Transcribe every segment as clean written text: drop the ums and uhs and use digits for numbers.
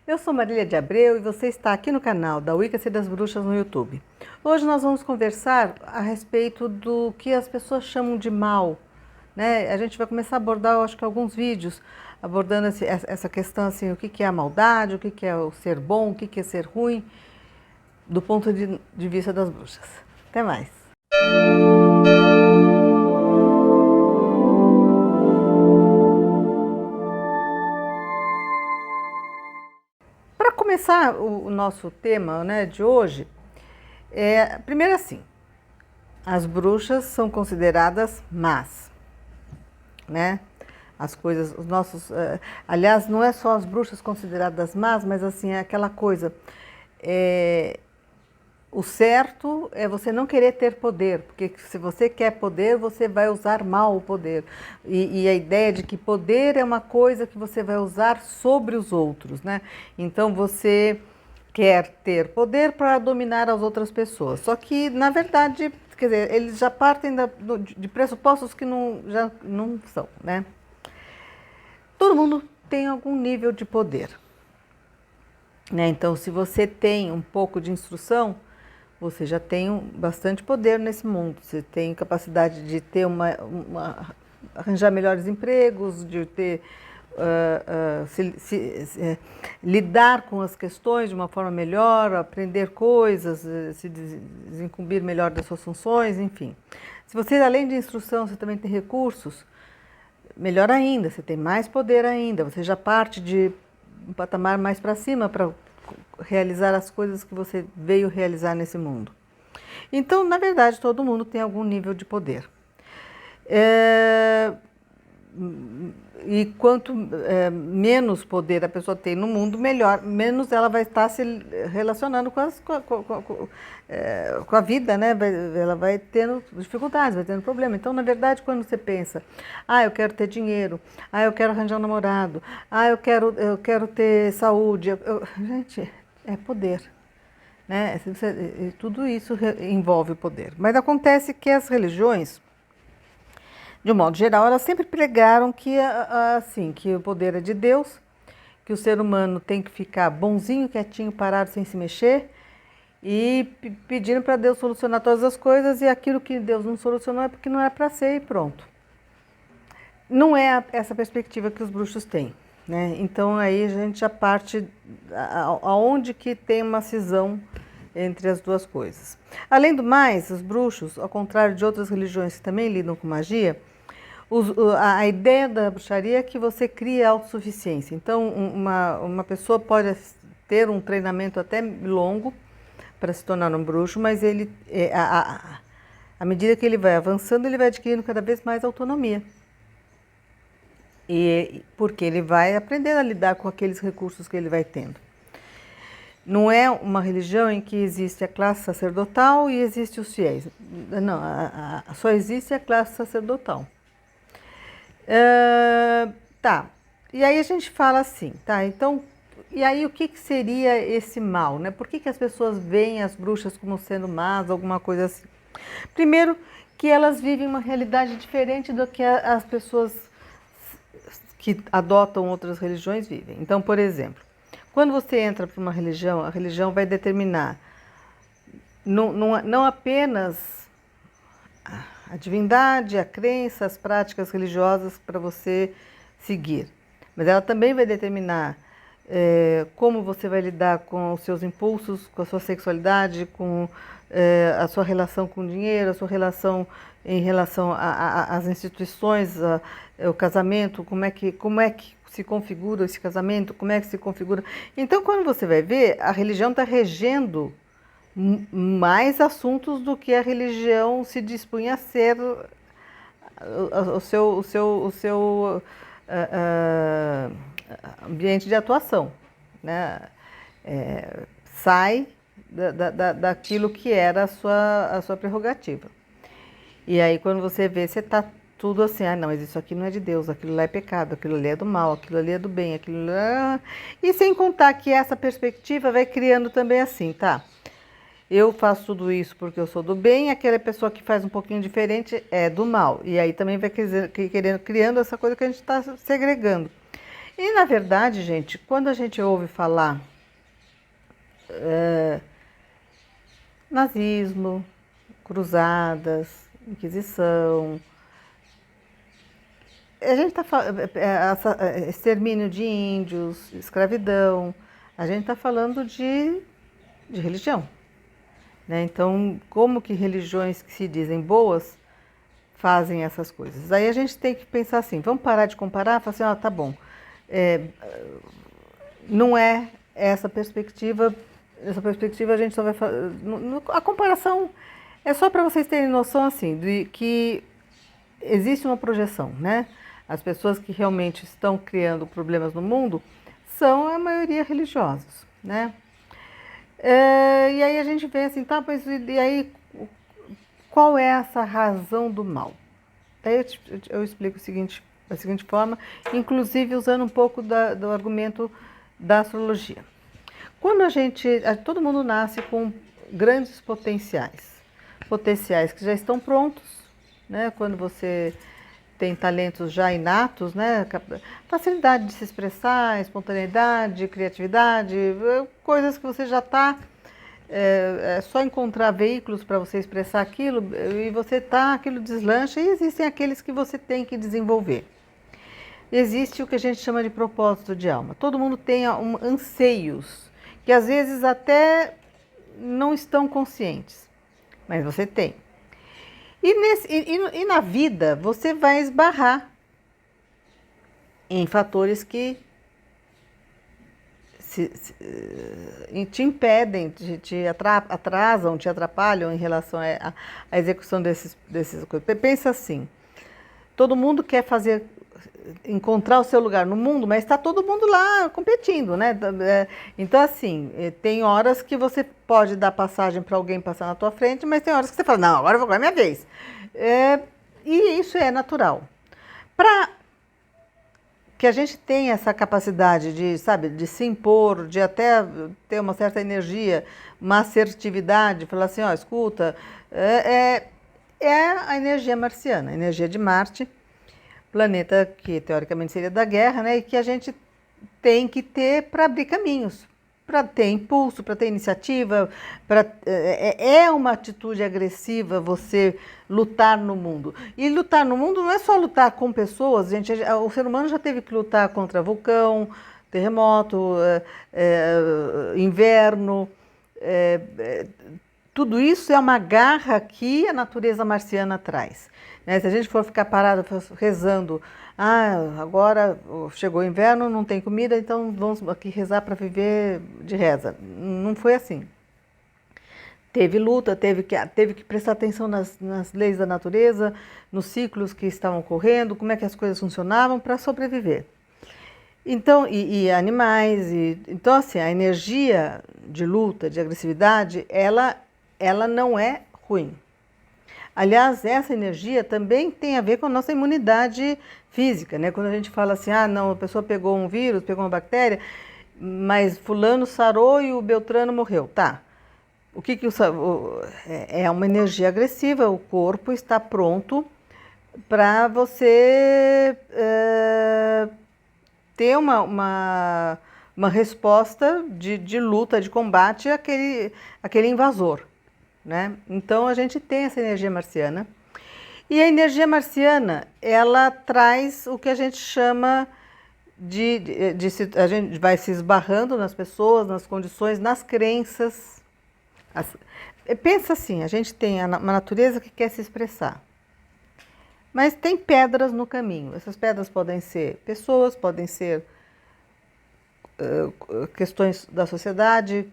Eu sou Marília de Abreu e você está aqui no canal da Wicca das Bruxas no YouTube. Hoje nós vamos conversar a respeito do que as pessoas chamam de mal, né? A gente vai começar a abordar, eu acho que alguns vídeos, abordando essa questão assim, o que é a maldade, o que é o ser bom, o que é ser ruim, do ponto de vista das bruxas. Até mais! Para começar o nosso tema, né, de hoje, primeiro assim, as bruxas são consideradas más, né? As coisas, os nossos, aliás, não é só as bruxas consideradas más, mas assim, é aquela coisa, o certo é você não querer ter poder, porque se você quer poder, você vai usar mal o poder. E a ideia de que poder é uma coisa que você vai usar sobre os outros, né? Então você quer ter poder para dominar as outras pessoas. Só que, na verdade, quer dizer, eles já partem de pressupostos que já não são, né? Todo mundo tem algum nível de poder, né? Então, se você tem um pouco de instrução, você já tem bastante poder nesse mundo. Você tem capacidade de ter arranjar melhores empregos, de ter lidar com as questões de uma forma melhor, aprender coisas, se desincumbir melhor das suas funções, enfim. Se você, além de instrução, você também tem recursos, melhor ainda, você tem mais poder ainda, você já parte de um patamar mais para cima para realizar as coisas que você veio realizar nesse mundo. Então, na verdade, todo mundo tem algum nível de poder. E quanto menos poder a pessoa tem no mundo, melhor, menos ela vai estar se relacionando com a vida, né? Ela vai tendo dificuldades, vai tendo problema. Então, na verdade, quando você pensa, eu quero ter dinheiro, eu quero arranjar um namorado, eu quero ter saúde, gente, é poder, né? Tudo isso envolve o poder. Mas acontece que as religiões, de um modo geral, elas sempre pregaram que, assim, que o poder é de Deus, que o ser humano tem que ficar bonzinho, quietinho, parado, sem se mexer, e pedindo para Deus solucionar todas as coisas, e aquilo que Deus não solucionou é porque não é para ser e pronto. Não é essa perspectiva que os bruxos têm, né? Então aí a gente já parte aonde que tem uma cisão entre as duas coisas. Além do mais, os bruxos, ao contrário de outras religiões que também lidam com magia, a ideia da bruxaria é que você cria autossuficiência. Então, uma pessoa pode ter um treinamento até longo para se tornar um bruxo, mas ele, à medida que ele vai avançando, ele vai adquirindo cada vez mais autonomia. Porque ele vai aprender a lidar com aqueles recursos que ele vai tendo. Não é uma religião em que existe a classe sacerdotal e existe os fiéis. Não, só existe a classe sacerdotal. Tá, e aí a gente fala assim, tá, então, e aí o que seria esse mal, né? Por que as pessoas veem as bruxas como sendo más, alguma coisa assim? Primeiro, que elas vivem uma realidade diferente do que as pessoas que adotam outras religiões vivem. Então, por exemplo, quando você entra para uma religião, a religião vai determinar não apenas a divindade, a crença, as práticas religiosas para você seguir, mas ela também vai determinar como você vai lidar com os seus impulsos, com a sua sexualidade, com a sua relação com o dinheiro, a sua relação em relação às instituições, o casamento, como é que se configura esse casamento, como é que se configura. Então, quando você vai ver, a religião está regendo mais assuntos do que a religião se dispunha a ser o seu ambiente de atuação, né? Sai daquilo que era a sua prerrogativa. E aí, quando você vê, você está tudo assim, não, mas isso aqui não é de Deus, aquilo lá é pecado, aquilo ali é do mal, aquilo ali é do bem, aquilo lá... E sem contar que essa perspectiva vai criando também assim, tá? Eu faço tudo isso porque eu sou do bem, aquela pessoa que faz um pouquinho diferente é do mal. E aí também vai criando essa coisa que a gente está segregando. E, na verdade, gente, quando a gente ouve falar nazismo, cruzadas, Inquisição, a gente está falando extermínio de índios, escravidão, a gente está falando de religião, né? Então, como que religiões que se dizem boas fazem essas coisas? Aí a gente tem que pensar assim, vamos parar de comparar, falar assim, ah, tá bom, é, não é essa perspectiva a gente só vai falar, a comparação é só para vocês terem noção assim, de que existe uma projeção, né? As pessoas que realmente estão criando problemas no mundo são a maioria religiosos, né? E aí a gente vê assim, tá, mas e aí qual é essa razão do mal? Aí eu explico da seguinte forma, inclusive usando um pouco do argumento da astrologia. Quando todo mundo nasce com grandes potenciais que já estão prontos, né? Quando você tem talentos já inatos, né? Facilidade de se expressar, espontaneidade, criatividade, coisas que você já está, é só encontrar veículos para você expressar aquilo e aquilo deslancha, e existem aqueles que você tem que desenvolver. Existe o que a gente chama de propósito de alma. Todo mundo tem anseios que às vezes até não estão conscientes, mas você tem. E na vida você vai esbarrar em fatores que te impedem, te atrasam, te atrapalham em relação à execução dessas coisas. Pensa assim, todo mundo quer encontrar o seu lugar no mundo, mas está todo mundo lá competindo, né? Então, assim, tem horas que você pode dar passagem para alguém passar na tua frente, mas tem horas que você fala, não, agora é minha vez. E isso é natural. Para que a gente tenha essa capacidade de, sabe, de se impor, de até ter uma certa energia, uma assertividade, falar assim, ó, escuta, é a energia marciana, a energia de Marte, planeta que teoricamente seria da guerra, né? E que a gente tem que ter para abrir caminhos, para ter impulso, para ter iniciativa, é uma atitude agressiva você lutar no mundo. E lutar no mundo não é só lutar com pessoas, gente. O ser humano já teve que lutar contra vulcão, terremoto, inverno. Tudo isso é uma garra que a natureza marciana traz, né? Se a gente for ficar parado rezando, agora chegou o inverno, não tem comida, então vamos aqui rezar para viver de reza. Não foi assim. Teve luta, teve que prestar atenção nas leis da natureza, nos ciclos que estavam ocorrendo, como é que as coisas funcionavam para sobreviver. Então, e animais, então assim, a energia de luta, de agressividade, ela não é ruim. Aliás, essa energia também tem a ver com a nossa imunidade física, né? Quando a gente fala assim, não, a pessoa pegou um vírus, pegou uma bactéria, mas fulano sarou e o Beltrano morreu. Tá. O que é uma energia agressiva, o corpo está pronto para você ter uma resposta de luta, de combate àquele invasor, né? Então a gente tem essa energia marciana. E a energia marciana, ela traz o que a gente chama a gente vai se esbarrando nas pessoas, nas condições, nas crenças. Pensa assim, a gente tem uma natureza que quer se expressar, mas tem pedras no caminho. Essas pedras podem ser pessoas, podem ser questões da sociedade,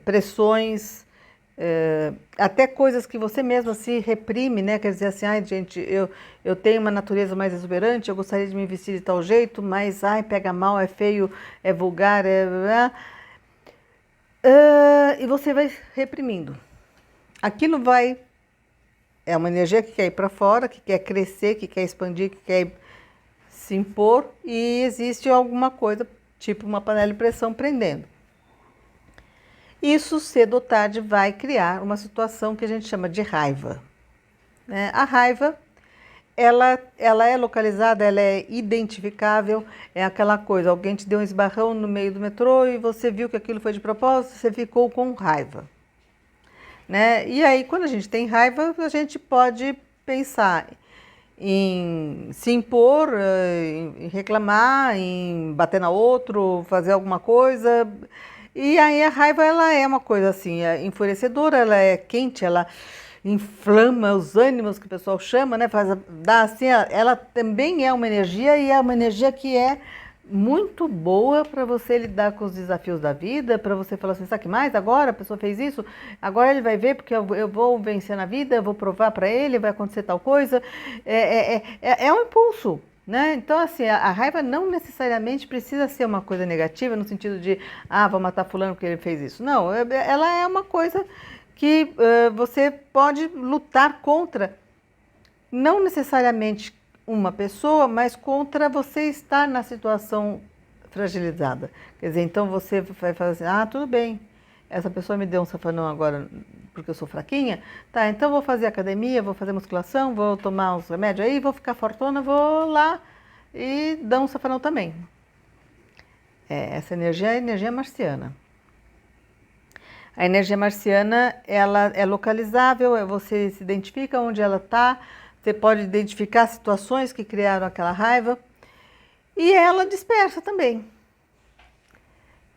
pressões, até coisas que você mesma se reprime, né? Quer dizer assim, gente, eu tenho uma natureza mais exuberante, eu gostaria de me vestir de tal jeito, mas pega mal, é feio, é vulgar, e você vai reprimindo. Aquilo é uma energia que quer ir para fora, que quer crescer, que quer expandir, que quer se impor, e existe alguma coisa, tipo uma panela de pressão prendendo. Isso, cedo ou tarde, vai criar uma situação que a gente chama de raiva, né? A raiva ela é localizada, ela é identificável, é aquela coisa, alguém te deu um esbarrão no meio do metrô e você viu que aquilo foi de propósito, você ficou com raiva, né? E aí, quando a gente tem raiva, a gente pode pensar em se impor, em reclamar, em bater na outro, fazer alguma coisa. E aí a raiva, ela é uma coisa assim, é enfurecedora, ela é quente, ela inflama os ânimos, que o pessoal chama, né? Dá assim, ela também é uma energia e é uma energia que é muito boa para você lidar com os desafios da vida, para você falar assim, sabe que mais? Agora a pessoa fez isso, agora ele vai ver porque eu vou vencer na vida, eu vou provar para ele, vai acontecer tal coisa. É um impulso, né? Então, assim, a raiva não necessariamente precisa ser uma coisa negativa, no sentido de, vou matar fulano porque ele fez isso. Não, ela é uma coisa que você pode lutar contra, não necessariamente uma pessoa, mas contra você estar na situação fragilizada. Quer dizer, então você vai falar assim, tudo bem, essa pessoa me deu um safanão agora porque eu sou fraquinha, tá, então vou fazer academia, vou fazer musculação, vou tomar uns remédios aí, vou ficar fortuna, vou lá e dar um safanão também. Essa energia é a energia marciana. A energia marciana, ela é localizável, você se identifica onde ela está, você pode identificar situações que criaram aquela raiva e ela dispersa também.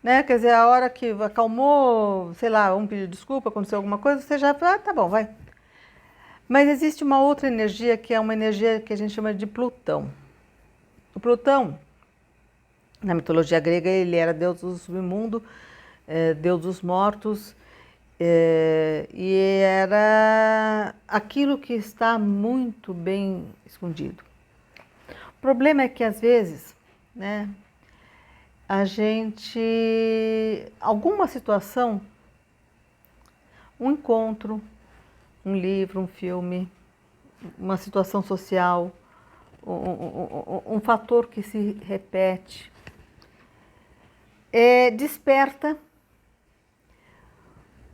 Né? Quer dizer, a hora que acalmou, sei lá, pediu desculpa, aconteceu alguma coisa, você já fala, tá bom, vai. Mas existe uma outra energia que é uma energia que a gente chama de Plutão. O Plutão, na mitologia grega, ele era deus do submundo, deus dos mortos, e era aquilo que está muito bem escondido. O problema é que às vezes, né, a gente, alguma situação, um encontro, um livro, um filme, uma situação social, um fator que se repete, desperta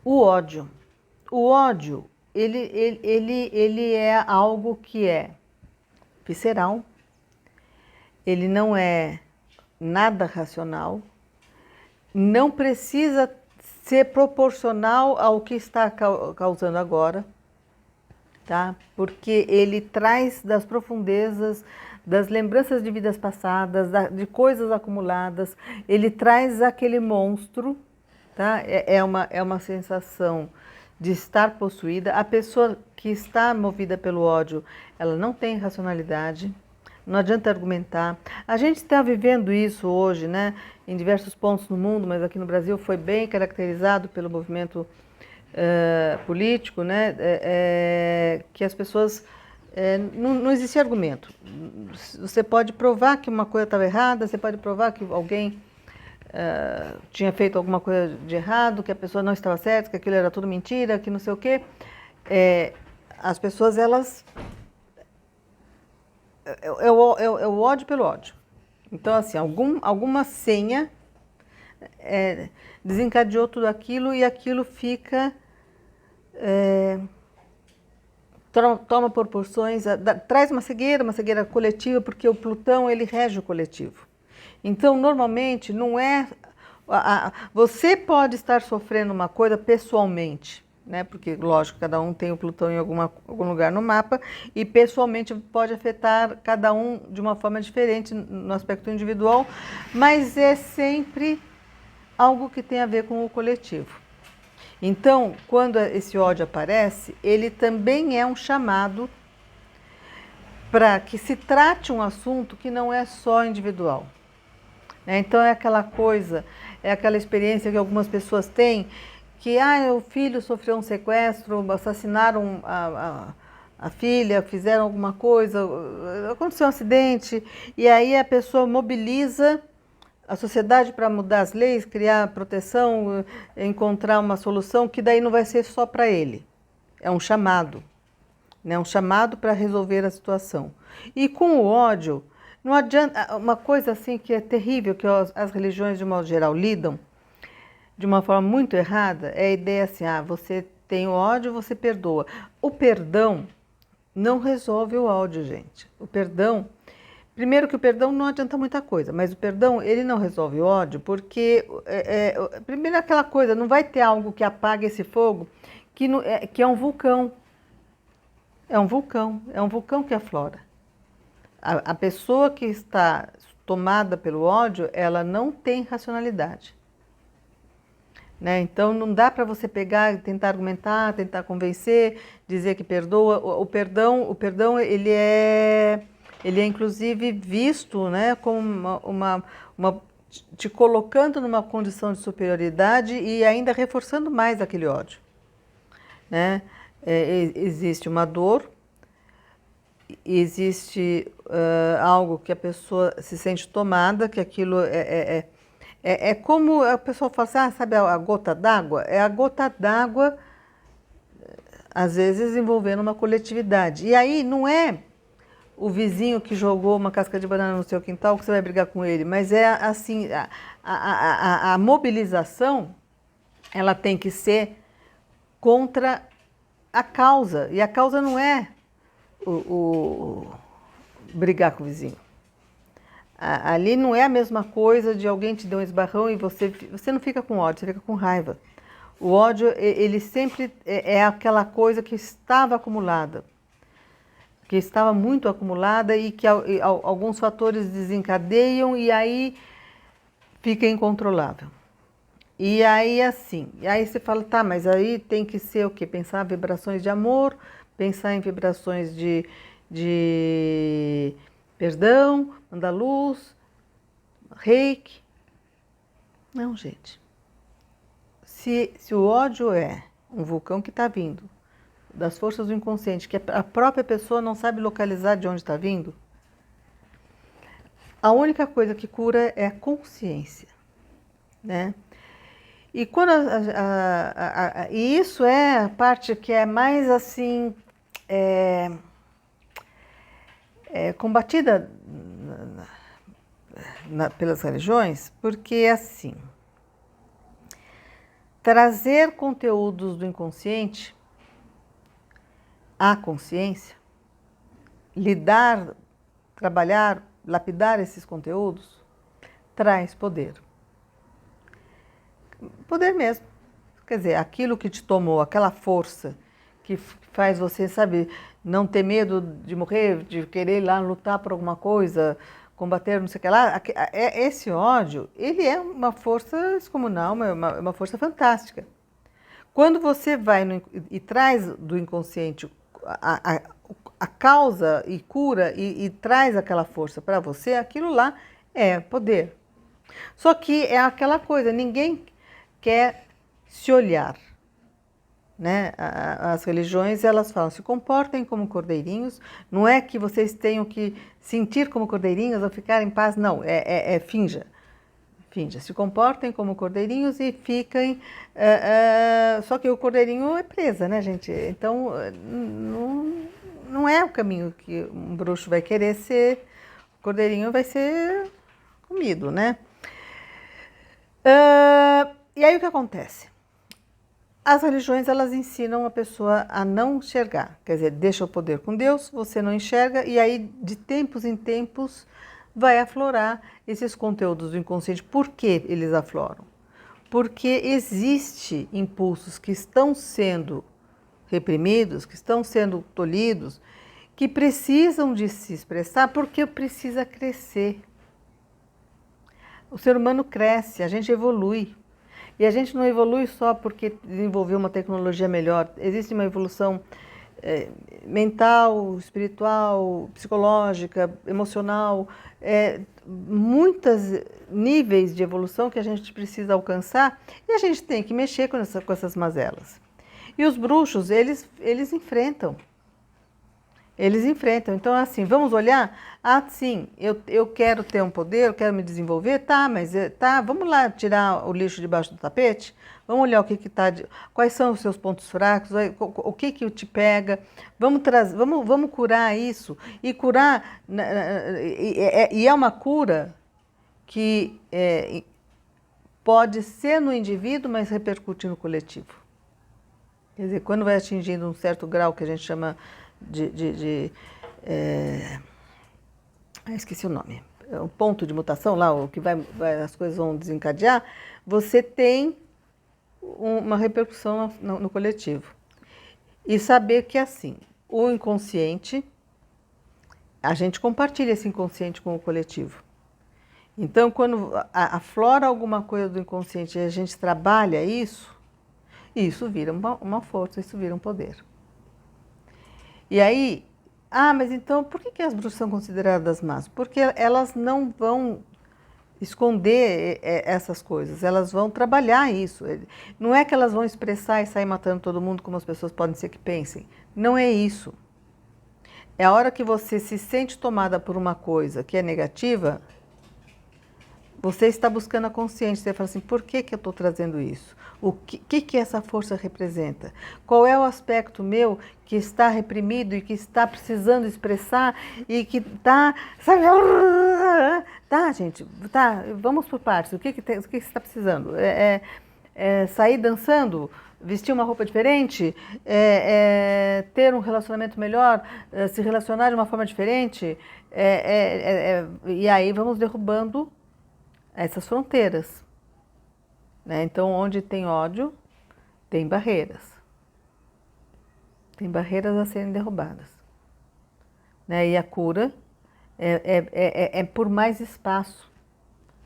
o ódio. O ódio, ele é algo que é visceral, ele não é nada racional, não precisa ser proporcional ao que está causando agora, tá? Porque ele traz das profundezas, das lembranças de vidas passadas, de coisas acumuladas, ele traz aquele monstro, tá? É uma sensação de estar possuída. A pessoa que está movida pelo ódio, ela não tem racionalidade, não adianta argumentar. A gente está vivendo isso hoje, né, em diversos pontos no mundo, mas aqui no Brasil foi bem caracterizado pelo movimento político, né, que as pessoas... não existe argumento. Você pode provar que uma coisa estava errada, você pode provar que alguém tinha feito alguma coisa de errado, que a pessoa não estava certa, que aquilo era tudo mentira, que não sei o quê. As pessoas, elas... É o ódio pelo ódio. Então, assim, alguma senha desencadeou tudo aquilo e aquilo fica... toma proporções, traz uma cegueira coletiva, porque o Plutão, ele rege o coletivo. Então, normalmente, não é... você pode estar sofrendo uma coisa pessoalmente, né? Porque, lógico, cada um tem o Plutão em algum lugar no mapa e pessoalmente pode afetar cada um de uma forma diferente no aspecto individual, mas é sempre algo que tem a ver com o coletivo. Então, quando esse ódio aparece, ele também é um chamado para que se trate um assunto que não é só individual. Então, é aquela coisa, é aquela experiência que algumas pessoas têm, que o filho sofreu um sequestro, assassinaram a filha, fizeram alguma coisa, aconteceu um acidente, e aí a pessoa mobiliza a sociedade para mudar as leis, criar proteção, encontrar uma solução, que daí não vai ser só para ele. É um chamado, né? Um chamado para resolver a situação. E com o ódio, não adianta, uma coisa assim que é terrível, que as religiões de modo geral lidam de uma forma muito errada, é a ideia assim, você tem o ódio, você perdoa. O perdão não resolve o ódio, gente. O perdão, primeiro que o perdão não adianta muita coisa, mas o perdão, ele não resolve o ódio porque, primeiro aquela coisa, não vai ter algo que apague esse fogo que é um vulcão. É um vulcão que aflora. A pessoa que está tomada pelo ódio, ela não tem racionalidade. Né? Então não dá para você pegar, tentar argumentar, tentar convencer, dizer que perdoa. O perdão ele é inclusive visto, né, como te colocando numa condição de superioridade e ainda reforçando mais aquele ódio. Né? Existe uma dor, existe algo que a pessoa se sente tomada, que aquilo é como a pessoa fala assim, sabe a gota d'água? É a gota d'água, às vezes, envolvendo uma coletividade. E aí não é o vizinho que jogou uma casca de banana no seu quintal que você vai brigar com ele, mas é assim, a mobilização, ela tem que ser contra a causa. E a causa não é brigar com o vizinho. Ali não é a mesma coisa de alguém te dar um esbarrão e você não fica com ódio, você fica com raiva. O ódio, ele sempre é aquela coisa que estava acumulada, que estava muito acumulada e que alguns fatores desencadeiam e aí fica incontrolável. E aí assim, e aí você fala, tá, mas aí tem que ser o quê? Pensar em vibrações de amor, pensar em vibrações de perdão, mandar luz, reiki. Não, gente. Se o ódio é um vulcão que está vindo das forças do inconsciente, que a própria pessoa não sabe localizar de onde está vindo, a única coisa que cura é a consciência, né? E quando e isso é a parte que é mais assim combatida pelas religiões, porque assim, trazer conteúdos do inconsciente à consciência, lidar, trabalhar, lapidar esses conteúdos, traz poder. Poder mesmo. Quer dizer, aquilo que te tomou, aquela força que faz você, sabe, não ter medo de morrer, de querer ir lá lutar por alguma coisa, combater não sei o que lá, esse ódio, ele é uma força descomunal, uma força fantástica. Quando você vai e traz do inconsciente a causa e cura e traz aquela força para você, aquilo lá é poder. Só que é aquela coisa, ninguém quer se olhar, né? As religiões, elas falam, se comportem como cordeirinhos, não é que vocês tenham que sentir como cordeirinhos ou ficar em paz, não, finja. Finja, se comportem como cordeirinhos e fiquem, só que o cordeirinho é presa, né, gente? Então, não é o caminho que um bruxo vai querer ser, o cordeirinho vai ser comido, né? E aí o que acontece? As religiões, elas ensinam a pessoa a não enxergar, quer dizer, deixa o poder com Deus, você não enxerga, e aí de tempos em tempos vai aflorar esses conteúdos do inconsciente. Por que eles afloram? Porque existe impulsos que estão sendo reprimidos, que estão sendo tolhidos, que precisam de se expressar porque precisa crescer. O ser humano cresce, a gente evolui. E a gente não evolui só porque desenvolveu uma tecnologia melhor. Existe uma evolução mental, espiritual, psicológica, emocional, muitos níveis de evolução que a gente precisa alcançar e a gente tem que mexer com essas mazelas. E os bruxos, eles enfrentam. Eles enfrentam. Então, assim, vamos olhar? Ah, sim, eu quero ter um poder, eu quero me desenvolver, tá, mas vamos lá tirar o lixo debaixo do tapete? Vamos olhar o que está, quais são os seus pontos fracos, o que te pega, vamos curar isso. E curar, e é uma cura que pode ser no indivíduo, mas repercute no coletivo. Quer dizer, quando vai atingindo um certo grau que a gente chama esqueci o nome, o ponto de mutação lá, o que as coisas vão desencadear, você tem uma repercussão no coletivo. E saber que, assim, o inconsciente, a gente compartilha esse inconsciente com o coletivo. Então, quando aflora alguma coisa do inconsciente e a gente trabalha isso vira uma força, isso vira um poder. E aí, mas então, por que as bruxas são consideradas más? Porque elas não vão esconder essas coisas, elas vão trabalhar isso. Não é que elas vão expressar e sair matando todo mundo como as pessoas podem ser que pensem. Não é isso. É a hora que você se sente tomada por uma coisa que é negativa, você está buscando a consciência. Você fala assim, por que eu estou trazendo isso? O que essa força representa? Qual é o aspecto meu que está reprimido e que está precisando expressar e que está... Sabe? Tá, gente, tá, vamos por partes. O que você está precisando? Sair dançando? Vestir uma roupa diferente? Ter um relacionamento melhor? Se relacionar de uma forma diferente? E aí vamos derrubando essas fronteiras. Né? Então, onde tem ódio, tem barreiras. Tem barreiras a serem derrubadas. Né? E a cura é por mais espaço,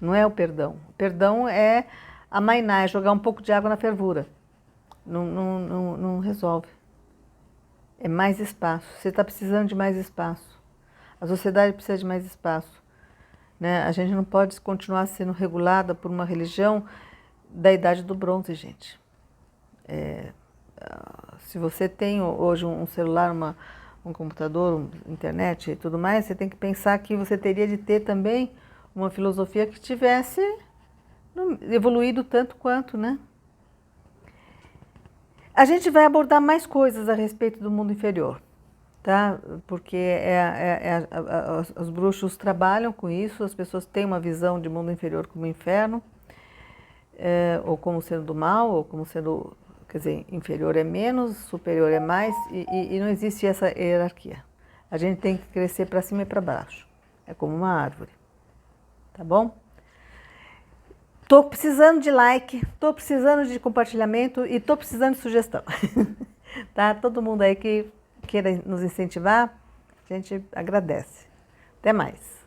não é o perdão. O perdão é amainar, é jogar um pouco de água na fervura. Não resolve. É mais espaço. Você está precisando de mais espaço. A sociedade precisa de mais espaço. Né? A gente não pode continuar sendo regulada por uma religião da idade do bronze, gente. Se você tem hoje um celular, um computador, internet e tudo mais, você tem que pensar que você teria de ter também uma filosofia que tivesse evoluído tanto quanto, né? A gente vai abordar mais coisas a respeito do mundo inferior, tá? Porque os bruxos trabalham com isso, as pessoas têm uma visão de mundo inferior como inferno, ou como sendo do mal, ou como sendo, quer dizer, inferior é menos, superior é mais, e não existe essa hierarquia. A gente tem que crescer para cima e para baixo. É como uma árvore, tá bom? Tô precisando de like, tô precisando de compartilhamento e tô precisando de sugestão. Tá? Todo mundo aí que queira nos incentivar, a gente agradece. Até mais.